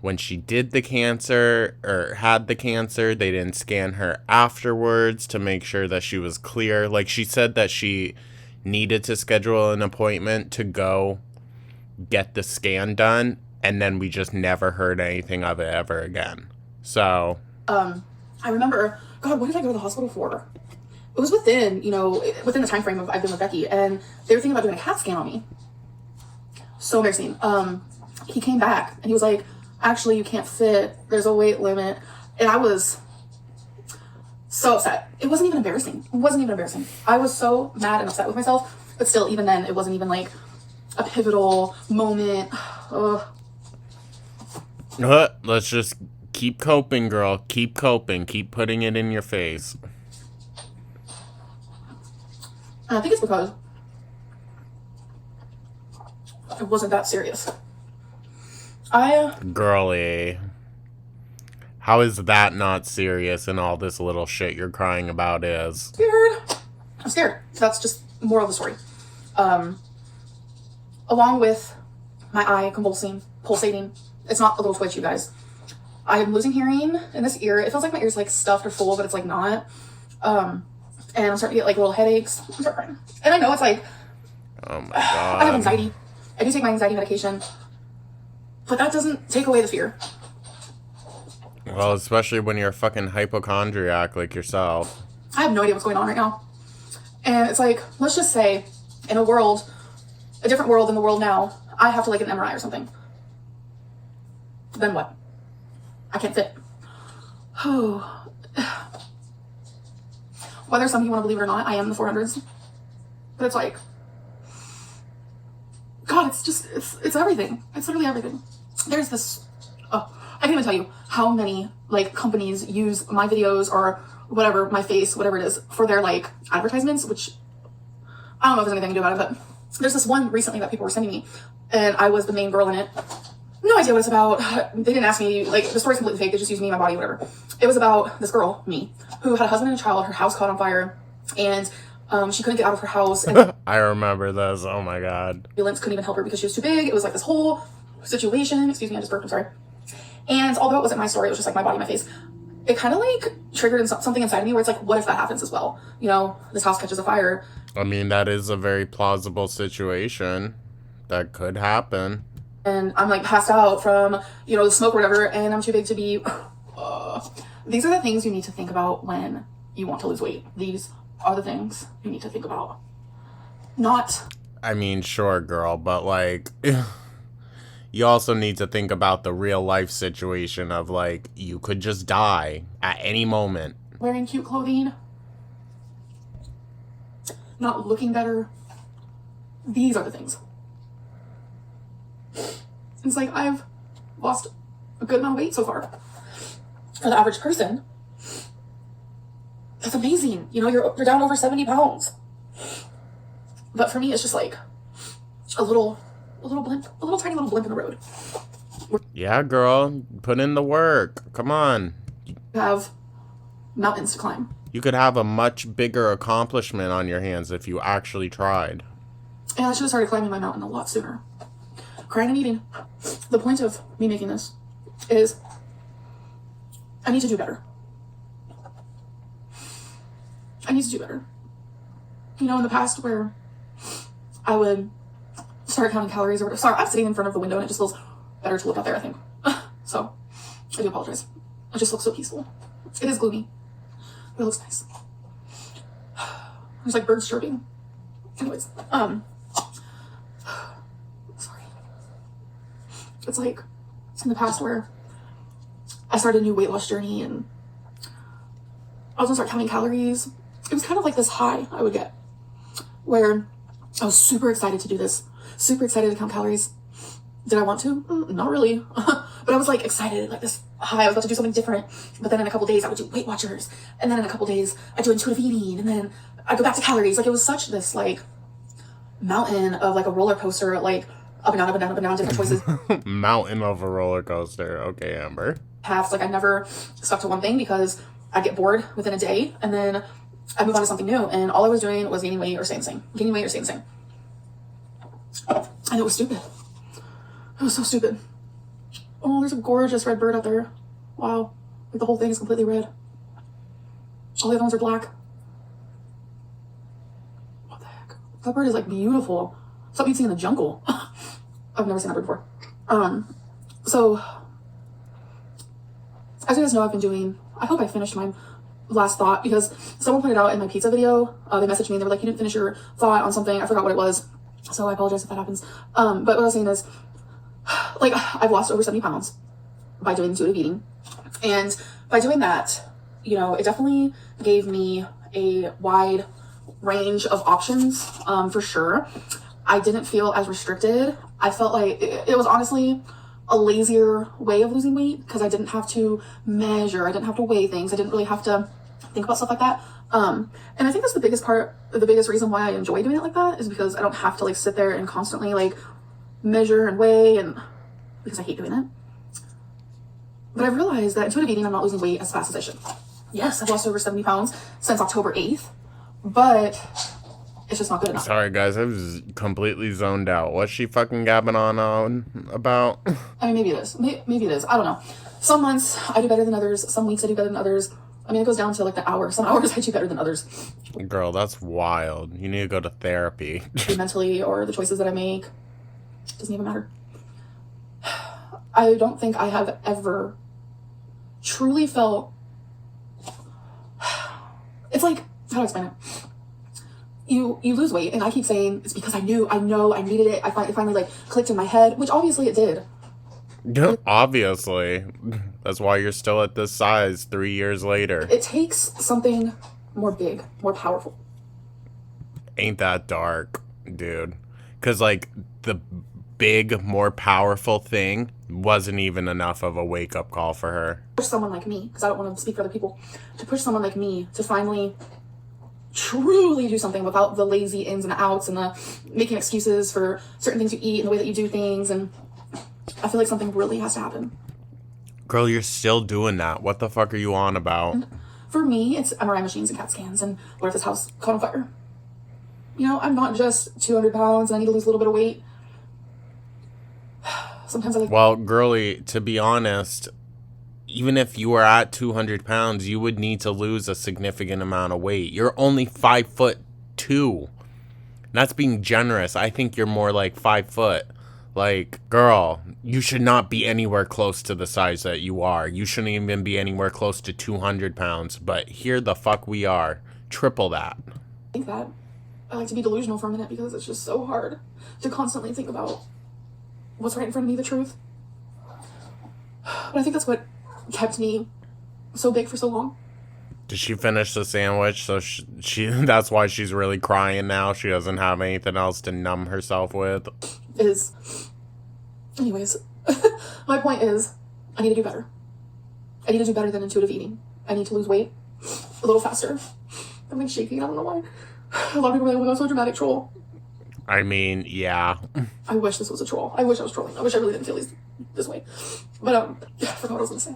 when she did the cancer or had the cancer. They didn't scan her afterwards to make sure that she was clear. Like, she said that she needed to schedule an appointment to go get the scan done, and then we just never heard anything of it ever again. So I remember, God, what did I go to the hospital for? It was within, within the time frame of I've been with Becky, and they were thinking about doing a CAT scan on me. So embarrassing. He came back and he was like, actually, you can't fit. There's a weight limit. And I was so upset. It wasn't even embarrassing. I was so mad and upset with myself, but still, even then, it wasn't even like a pivotal moment. Ugh. Let's just keep coping, girl. Keep coping. Keep putting it in your face. And I think it's because it wasn't that serious. Girlie. How is that not serious and all this little shit you're crying about is? I'm scared. So that's just moral of the story. Along with my eye pulsating. It's not a little twitch, you guys. I am losing hearing in this ear. It feels like my ear's like stuffed or full, but it's like not. And I'm starting to get like little headaches. I'm starting crying. And I know it's like, oh my God. I have anxiety. I do take my anxiety medication, but that doesn't take away the fear. Well, especially when you're a fucking hypochondriac like yourself. I have no idea what's going on right now. And it's like, let's just say, in a different world than the world now, I have to like an MRI or something. Then what? I can't fit. Whether some of you want to believe it or not, I am in the 400s. But it's like, God, it's everything. It's literally everything. There's this, I can't even tell you how many like companies use my videos or whatever, my face, whatever it is, for their like advertisements, which I don't know if there's anything to do about it, but there's this one recently that people were sending me and I was the main girl in it. No idea what it's about. They didn't ask me, like, the story's completely fake. They just used me, my body, whatever. It was about this girl, me, who had a husband and a child. Her house caught on fire, and she couldn't get out of her house. And I remember this. Oh, my God. ambulance couldn't even help her because she was too big. It was, like, this whole situation. Excuse me, I just burped. I'm sorry. And although it wasn't my story, it was just, like, my body, my face. It kind of, like, triggered something inside of me where it's like, what if that happens as well? This house catches a fire. I mean, that is a very plausible situation. That could happen. And I'm like passed out from, the smoke or whatever, and I'm too big to be. These are the things you need to think about when you want to lose weight. These are the things you need to think about. Not. I mean, sure, girl, but like, you also need to think about the real life situation of like, you could just die at any moment. Wearing cute clothing. Not looking better. These are the things. It's like I've lost a good amount of weight so far. For the average person, that's amazing. You're down over 70 pounds. But for me, it's just like a little blimp, a little tiny little blimp in the road. Yeah, girl, put in the work. Come on. You have mountains to climb. You could have a much bigger accomplishment on your hands if you actually tried. And I should have started climbing my mountain a lot sooner. Crying and eating. The point of me making this is I need to do better. I need to do better. In the past where I would start counting calories or whatever. Sorry, I'm sitting in front of the window and it just feels better to look out there, I think. So, I do apologize. It just looks so peaceful. It is gloomy, but it looks nice. There's like birds chirping. Anyways, sorry. It's like in the past where I started a new weight loss journey and I was gonna start counting calories. It was kind of like this high I would get where I was super excited to do this, super excited to count calories. Did I want to? Not really. But I was like excited, like this high. I was about to do something different. But then in a couple days I would do Weight Watchers. And then in a couple days I'd do intuitive eating. And then I'd go back to calories. Like it was such this like mountain of like a roller coaster, like up and down, up and down, up and down, different choices. Mountain of a roller coaster. Okay, Amber. paths. Like I never stuck to one thing because I'd get bored within a day and then I'd move on to something new. And all I was doing was gaining weight or staying the same. Gaining weight or staying the same. And it was stupid. It was so stupid. Oh, there's a gorgeous red bird out there. Wow. Like the whole thing is completely red. All the other ones are black. What the heck? That bird is like beautiful. Something you'd see in the jungle. I've never seen that bird before. So as you guys know, I've been doing, I hope I finished my last thought because someone pointed out in my pizza video, they messaged me and they were like, you didn't finish your thought on something. I forgot what it was. So I apologize if that happens. But what I was saying is, like, I've lost over 70 pounds by doing intuitive eating. And by doing that, you know, it definitely gave me a wide range of options, for sure. I didn't feel as restricted. I felt like it was honestly a lazier way of losing weight because I didn't have to measure. I didn't have to weigh things. I didn't really have to think about stuff like that. And I think that's the biggest reason why I enjoy doing it like that is because I don't have to like sit there and constantly like measure and weigh and because I hate doing it. But I've realized that intuitive eating, I'm not losing weight as fast as I should. Yes, I've lost over 70 pounds since October 8th, but it's just not good enough. Sorry, guys. I was completely zoned out. What's she fucking gabbing on about? I mean, maybe it is. Maybe it is. I don't know. Some months I do better than others. Some weeks I do better than others. I mean, it goes down to like the hour. Some hours I do better than others. Girl, that's wild. You need to go to therapy. Mentally, or the choices that I make. Doesn't even matter. I don't think I have ever truly felt... It's like, how do I explain it? You lose weight, and I keep saying it's because I know I needed it. It finally like clicked in my head, which obviously it did. Yeah, obviously. That's why you're still at this size 3 years later. It takes something more big, more powerful. Ain't that dark, dude. Because, like, the big, more powerful thing wasn't even enough of a wake-up call for her. Push someone like me, because I don't want to speak for other people, to push someone like me to finally truly do something without the lazy ins and outs and the making excuses for certain things you eat and the way that you do things. And I feel like something really has to happen. Girl, you're still doing that. What the fuck are you on about? And for me, it's MRI machines and CAT scans and what if this house caught on fire? You know, I'm not just 200 pounds and I need to lose a little bit of weight. Sometimes I like... Well, girly, to be honest, even if you were at 200 pounds, you would need to lose a significant amount of weight. You're only 5'2". That's being generous. I think you're more like 5 foot. Like, girl, you should not be anywhere close to the size that you are. You shouldn't even be anywhere close to 200 pounds. But here the fuck we are. Triple that. I think that I like to be delusional for a minute because it's just so hard to constantly think about what's right in front of me, the truth. But I think that's what kept me so big for so long. Did she finish the sandwich? So she that's why she's really crying now. She doesn't have anything else to numb herself with. Anyways, my point is, I need to do better. I need to do better than intuitive eating. I need to lose weight a little faster. I'm like shaking. I don't know why. A lot of people are like, oh my god, so dramatic, troll. I mean, yeah. I wish this was a troll. I wish I was trolling. I wish I really didn't feel this way. But I forgot what I was gonna say.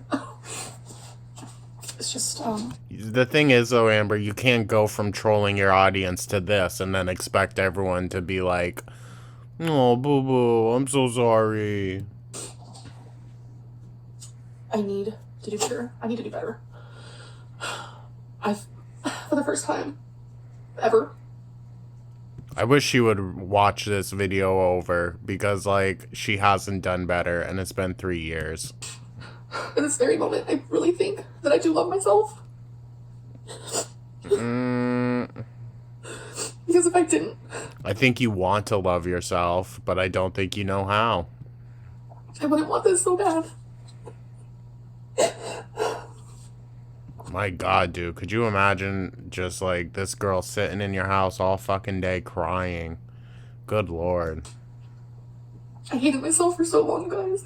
It's just The thing is, though, Amber, you can't go from trolling your audience to this and then expect everyone to be like, "Oh, boo-boo, I'm so sorry." I need to do better. I need to do better. For the first time ever. I wish she would watch this video over because, like, she hasn't done better and it's been 3 years. In this very moment, I really think that I do love myself. Because if I didn't... I think you want to love yourself, but I don't think you know how. I wouldn't want this so bad. My God, dude, could you imagine just, like, this girl sitting in your house all fucking day crying? Good Lord. I hated myself for so long, guys.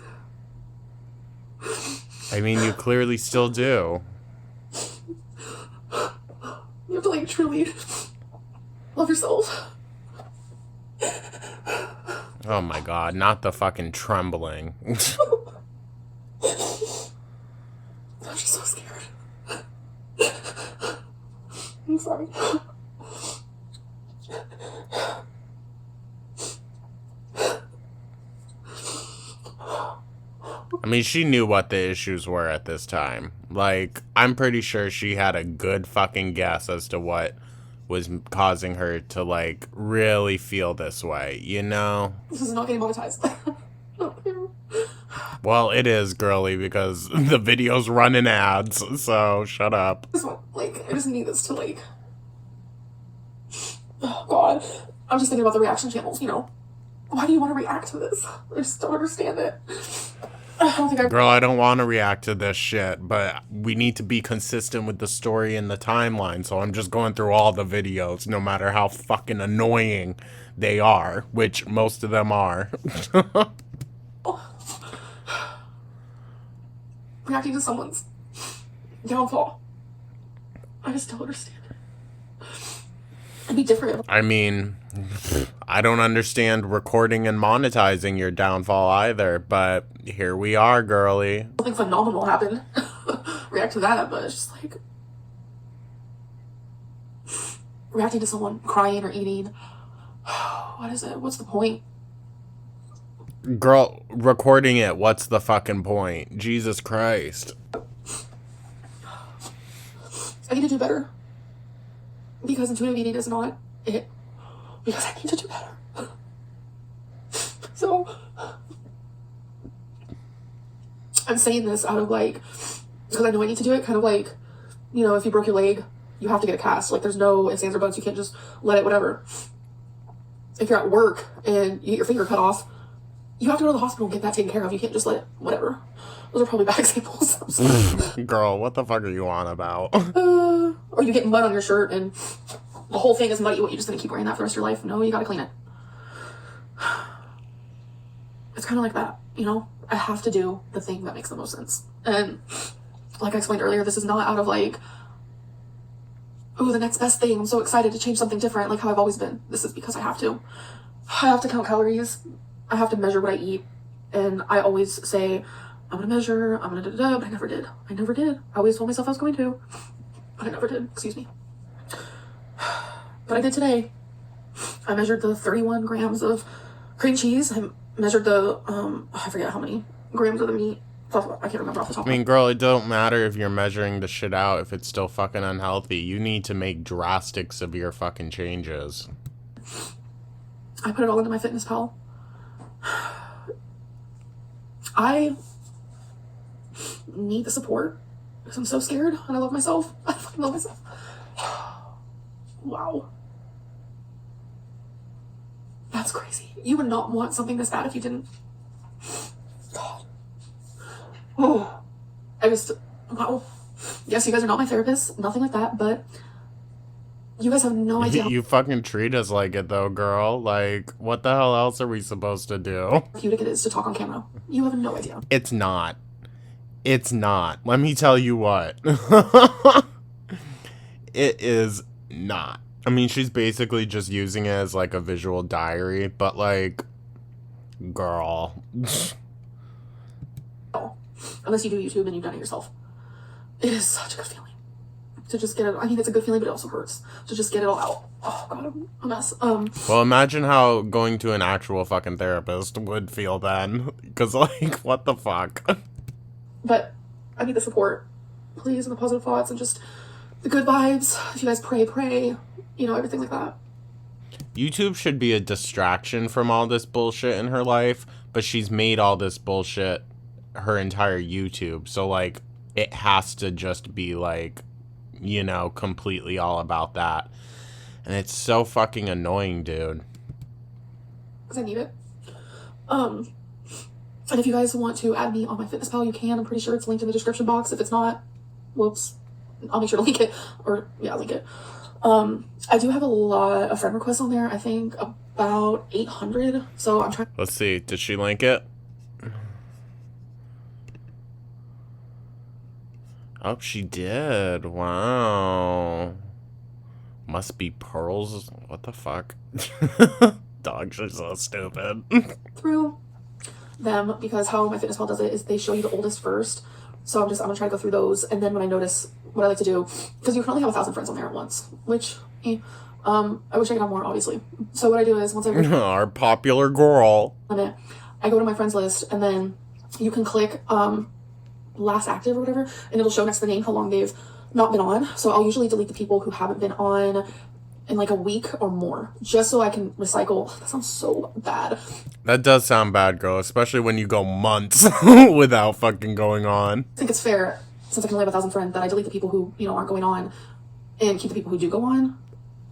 I mean, you clearly still do. You have to, like, truly love yourself. Oh my God, not the fucking trembling. just so scared. I'm sorry. I mean, she knew what the issues were at this time. Like, I'm pretty sure she had a good fucking guess as to what was causing her to, like, really feel this way, you know? This is not getting monetized. Well, it is, girly, because the video's running ads, so shut up. I just need this to, like... Oh, God. I'm just thinking about the reaction channels, you know? Why do you want to react to this? I just don't understand it. Girl, I don't want to react to this shit, but we need to be consistent with the story and the timeline, so I'm just going through all the videos, no matter how fucking annoying they are, which most of them are. Reacting to someone's downfall. I just don't understand it. It'd be different. I mean, I don't understand recording and monetizing your downfall either, but here we are, girly. Something phenomenal happened. React to that, but it's just like reacting to someone crying or eating. What is it? What's the point? Girl, recording it, what's the fucking point? Jesus Christ. I need to do better. Because intuitive eating is not it. Because I need to do better. So, I'm saying this out of like, because I know I need to do it, kind of like, you know, if you broke your leg, you have to get a cast. Like, there's no ifs, ands, or buts. You can't just let it, whatever. If you're at work and you get your finger cut off, you have to go to the hospital and get that taken care of. You can't just let it, whatever. Those are probably bad examples. Girl, what the fuck are you on about? Or you get mud on your shirt and the whole thing is muddy. What, you just gonna keep wearing that for the rest of your life? No, you gotta clean it. It's kind of like that, you know? I have to do the thing that makes the most sense. And like I explained earlier, this is not out of like, ooh, the next best thing. I'm so excited to change something different, like how I've always been. This is because I have to. I have to count calories. I have to measure what I eat. And I always say, I'm gonna measure, I'm gonna da-da-da, but I never did. I never did. I always told myself I was going to, but I never did. Excuse me. But I did today. I measured the 31 grams of cream cheese. I measured the, I forget how many grams of the meat. I can't remember off the top of my head. I mean, girl, it don't matter if you're measuring the shit out if it's still fucking unhealthy. You need to make drastic, severe fucking changes. I put it all into my Fitness Pal. I need the support because I'm so scared and I love myself. I fucking love myself. Wow. That's crazy. You would not want something this bad if you didn't. God. Oh. Wow. Yes, you guys are not my therapist, nothing like that, but you guys have no idea. You fucking treat us like it though, girl. Like, what the hell else are we supposed to do? Therapeutic it is to talk on camera. You have no idea. It's not. It's not. Let me tell you what. It is not. I mean, she's basically just using it as like a visual diary, but like, girl. Unless you do YouTube and you've done it yourself. It is such a good feeling to just get it. I mean, it's a good feeling, but it also hurts to just get it all out. Oh God, I'm a mess. Well, imagine how going to an actual fucking therapist would feel then. Because, like, what the fuck? But I need the support, please, and the positive thoughts and just the good vibes. If you guys pray, you know, everything like that. YouTube should be a distraction from all this bullshit in her life, but she's made all this bullshit her entire YouTube. So, like, it has to just be, like, you know, completely all about that. And it's so fucking annoying, dude. Because I need it. And if you guys want to add me on my Fitness Pal, you can. I'm pretty sure it's linked in the description box. If it's not, whoops. I'll make sure to link it. Or, yeah, link it. I do have a lot of friend requests on there. I think about 800. So I'm trying. Let's see. Did she link it? Oh, she did. Wow. Must be pearls. What the fuck? Dogs are so stupid. Through them, because how my Fitness Pal does it is they show you the oldest first. So I'm gonna try to go through those, and then when I notice what I like to do, because you can only have 1,000 friends on there at once, which, I wish I could have more, obviously. So what I do is once I Our popular girl. on it, I go to my friends list, and then you can click last active or whatever, and it'll show next to the name how long they've not been on. So I'll usually delete the people who haven't been on in like a week or more, just so I can recycle. That sounds so bad. That does sound bad, girl, especially when you go months without fucking going on. I think it's fair, since I can only have 1,000 friends, that I delete the people who, aren't going on and keep the people who do go on.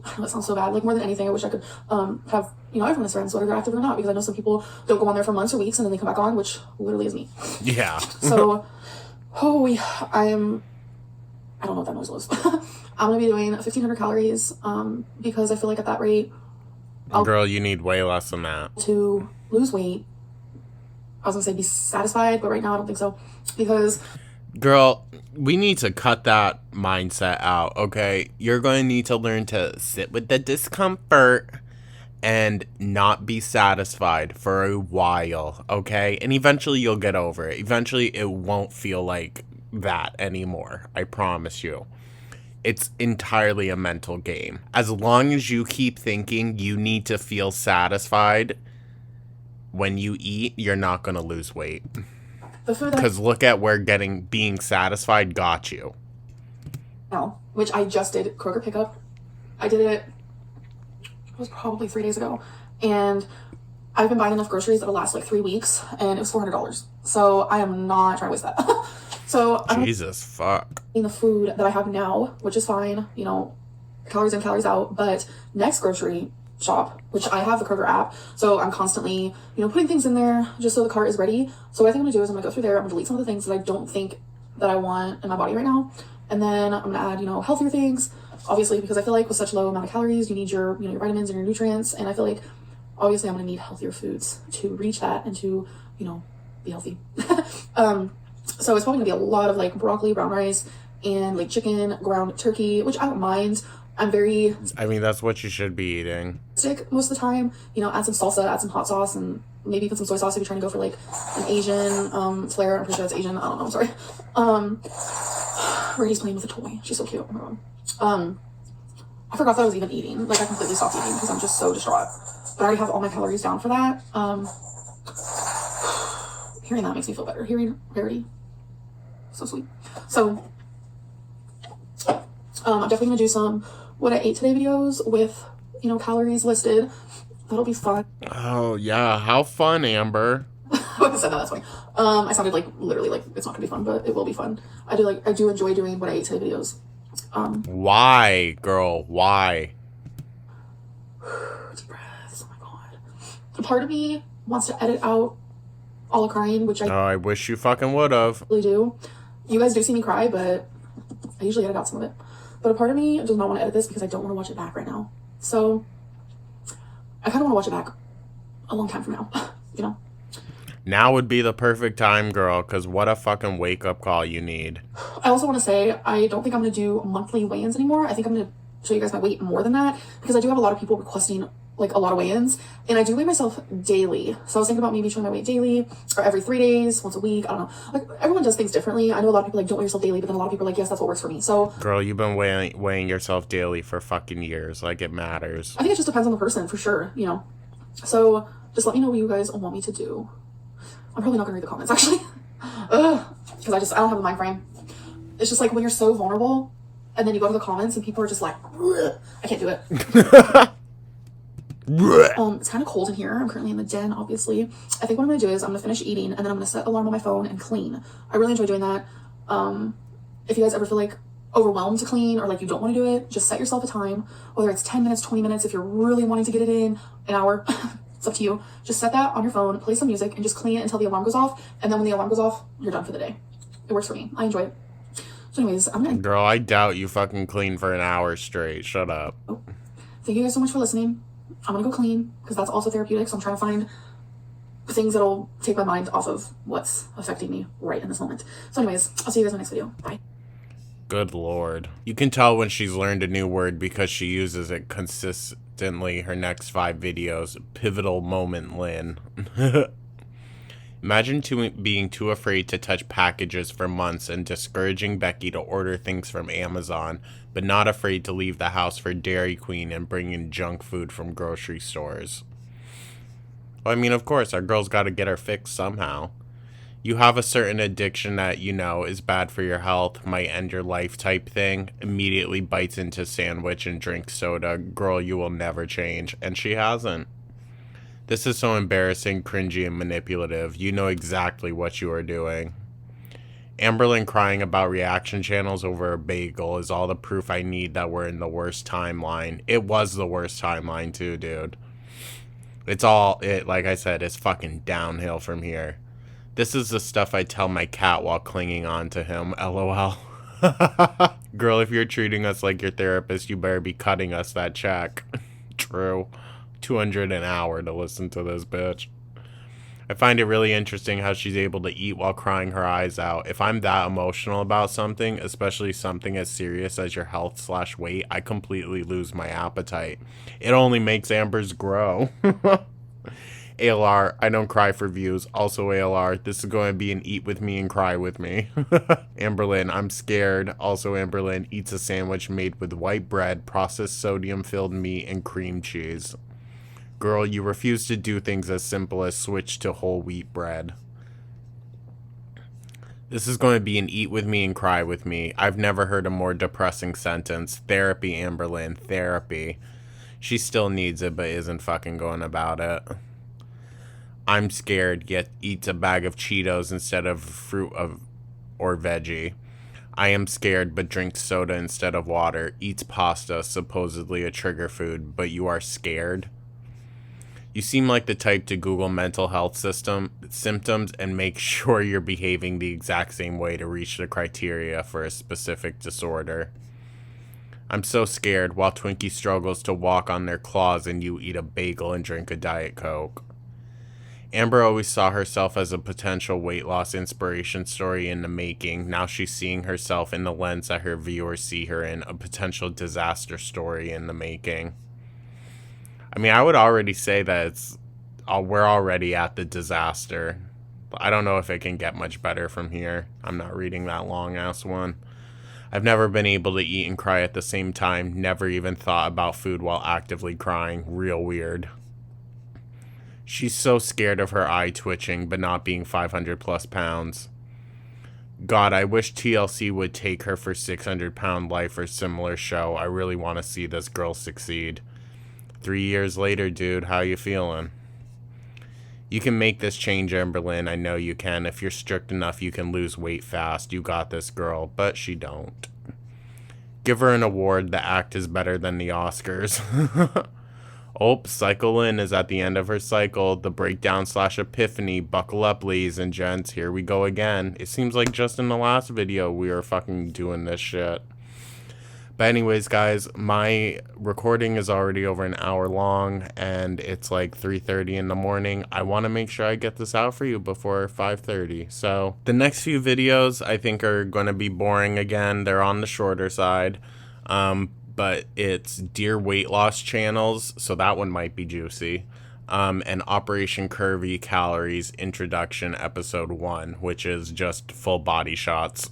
I know that sounds so bad. Like, more than anything, I wish I could have, everyone as friends, whether they're active or not, because I know some people don't go on there for months or weeks and then they come back on, which literally is me. Yeah. So, I don't know what that noise was. I'm going to be doing 1,500 calories because I feel like at that rate, Girl, you need way less than that. To lose weight. I was going to say be satisfied, but right now I don't think so. Because... Girl, we need to cut that mindset out, okay? You're going to need to learn to sit with the discomfort and not be satisfied for a while, okay? And eventually you'll get over it. Eventually it won't feel like that anymore. I promise you. It's entirely a mental game. As long as you keep thinking you need to feel satisfied when you eat, you're not going to lose weight. Because look at where being satisfied got you. Now, which I just did Kroger pickup. I did it was probably 3 days ago, and I've been buying enough groceries that'll last like 3 weeks, and it was $400. So I am not trying to waste that. So Jesus fuck. In the food that I have now, which is fine, calories in, calories out. But next grocery shop, which I have the Kroger app, so I'm constantly, putting things in there just so the cart is ready. So what I think I'm gonna do is I'm gonna go through there, I'm gonna delete some of the things that I don't think that I want in my body right now, and then I'm gonna add, healthier things, obviously, because I feel like with such low amount of calories, you need your, your vitamins and your nutrients, and I feel like obviously I'm gonna need healthier foods to reach that and to, be healthy. So it's probably gonna be a lot of like broccoli, brown rice, and like chicken, ground turkey, which I don't mind. I mean, that's what you should be eating. Stick most of the time, add some salsa, add some hot sauce, and maybe even some soy sauce if you're trying to go for like an Asian flair. I'm pretty sure that's Asian. I don't know. I'm sorry. Brady's playing with a toy. She's so cute. Oh my God. I forgot that I was even eating. Like I completely stopped eating because I'm just so distraught. But I already have all my calories down for that. Hearing that makes me feel better. Hearing Rarity. So sweet. So I'm definitely gonna do some what I ate today videos with, calories listed. That'll be fun. Oh yeah, how fun, Amber. When I said that, that's funny. I sounded like literally like it's not gonna be fun, but it will be fun. I do enjoy doing what I ate today videos. Why, girl? Why? Deep breaths. Oh my God. A part of me wants to edit out all the crying, which I wish you fucking would have. Really do. You guys do see me cry, but I usually edit out some of it. But a part of me does not want to edit this because I don't want to watch it back right now. So I kind of want to watch it back a long time from now, Now would be the perfect time, girl, because what a fucking wake-up call you need. I also want to say, I don't think I'm going to do monthly weigh-ins anymore. I think I'm going to show you guys my weight more than that, because I do have a lot of people requesting like a lot of weigh-ins, and I do weigh myself daily. So I was thinking about maybe showing my weight daily or every 3 days, once a week. I don't know. Like everyone does things differently. I know a lot of people like don't weigh yourself daily, but then a lot of people are like, yes, that's what works for me. So girl, you've been weighing yourself daily for fucking years. Like it matters. I think it just depends on the person for sure, So just let me know what you guys want me to do. I'm probably not gonna read the comments actually. Because I don't have a mind frame. It's just like when you're so vulnerable and then you go to the comments and people are just like, I can't do it. It's kind of cold in here. I'm currently in the den, obviously. I think what I'm gonna do is I'm gonna finish eating and then I'm gonna set an alarm on my phone and clean. I really enjoy doing that. If you guys ever feel like overwhelmed to clean or like you don't want to do it, just set yourself a time, whether it's 10 minutes, 20 minutes, if you're really wanting to get it in an hour. It's up to you. Just set that on your phone, play some music, and just clean it until the alarm goes off. And then when the alarm goes off, you're done for the day. It works for me. I enjoy it. So anyways, I'm gonna... Girl, I doubt you fucking clean for an hour straight. Shut up. Oh. Thank you guys so much for listening. I'm gonna go clean, because that's also therapeutic, so I'm trying to find things that'll take my mind off of what's affecting me right in this moment. So anyways, I'll see you guys in the next video. Bye. Good lord. You can tell when she's learned a new word because she uses it consistently her next 5 videos. Pivotal moment, Lynn. Imagine being too afraid to touch packages for months and discouraging Becky to order things from Amazon, but not afraid to leave the house for Dairy Queen and bring in junk food from grocery stores. Well, I mean, of course, our girl's got to get her fix somehow. You have a certain addiction that you know is bad for your health, might end your life type thing, immediately bites into sandwich and drinks soda. Girl, you will never change. And she hasn't. This is so embarrassing, cringy, and manipulative. You know exactly what you are doing. Amberlynn crying about reaction channels over a bagel is all the proof I need that we're in the worst timeline. It was the worst timeline too, dude. Like I said, it's fucking downhill from here. This is the stuff I tell my cat while clinging on to him, lol. Girl, if you're treating us like your therapist, you better be cutting us that check. True. $200 an hour to listen to this bitch. I find it really interesting how she's able to eat while crying her eyes out. If I'm that emotional about something, especially something as serious as your health/weight, I completely lose my appetite. It only makes Amber's grow. ALR, I don't cry for views. Also ALR, this is going to be an eat with me and cry with me. Amberlynn, I'm scared. Also Amberlynn eats a sandwich made with white bread, processed sodium-filled meat, and cream cheese. Girl, you refuse to do things as simple as switch to whole wheat bread. This is going to be an eat with me and cry with me. I've never heard a more depressing sentence. Therapy, Amberlynn, therapy. She still needs it, but isn't fucking going about it. I'm scared, yet eats a bag of Cheetos instead of fruit or veggie. I am scared, but drinks soda instead of water. Eats pasta, supposedly a trigger food, but you are scared? You seem like the type to Google mental health symptoms and make sure you're behaving the exact same way to reach the criteria for a specific disorder. I'm so scared while Twinkie struggles to walk on their claws and you eat a bagel and drink a Diet Coke. Amber always saw herself as a potential weight loss inspiration story in the making. Now she's seeing herself in the lens that her viewers see her in, a potential disaster story in the making. I mean, I would already say that we're already at the disaster. I don't know if it can get much better from here. I'm not reading that long-ass one. I've never been able to eat and cry at the same time. Never even thought about food while actively crying. Real weird. She's so scared of her eye twitching, but not being 500 plus pounds. God, I wish TLC would take her for 600-pound life or similar show. I really want to see this girl succeed. 3 years later, dude, how you feeling? You can make this change, Amberlynn. I know you can. If you're strict enough, you can lose weight fast. You got this, girl. But she don't. Give her an award. The act is better than the Oscars. Oh, Cycle In is at the end of her cycle. The breakdown/epiphany. Buckle up, ladies and gents. Here we go again. It seems like just in the last video we were fucking doing this shit. But anyways, guys, my recording is already over an hour long, and it's like 3:30 in the morning. I want to make sure I get this out for you before 5:30. So the next few videos I think are going to be boring again. They're on the shorter side. But it's Dear Weight Loss Channels, so that one might be juicy. And Operation Curvy Calories Introduction Episode 1, which is just full body shots.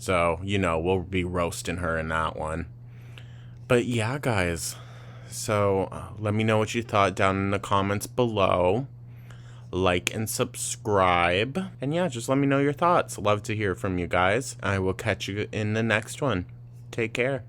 So, you know, we'll be roasting her in that one. But yeah, guys. So, let me know what you thought down in the comments below. Like and subscribe. And yeah, just let me know your thoughts. Love to hear from you guys. I will catch you in the next one. Take care.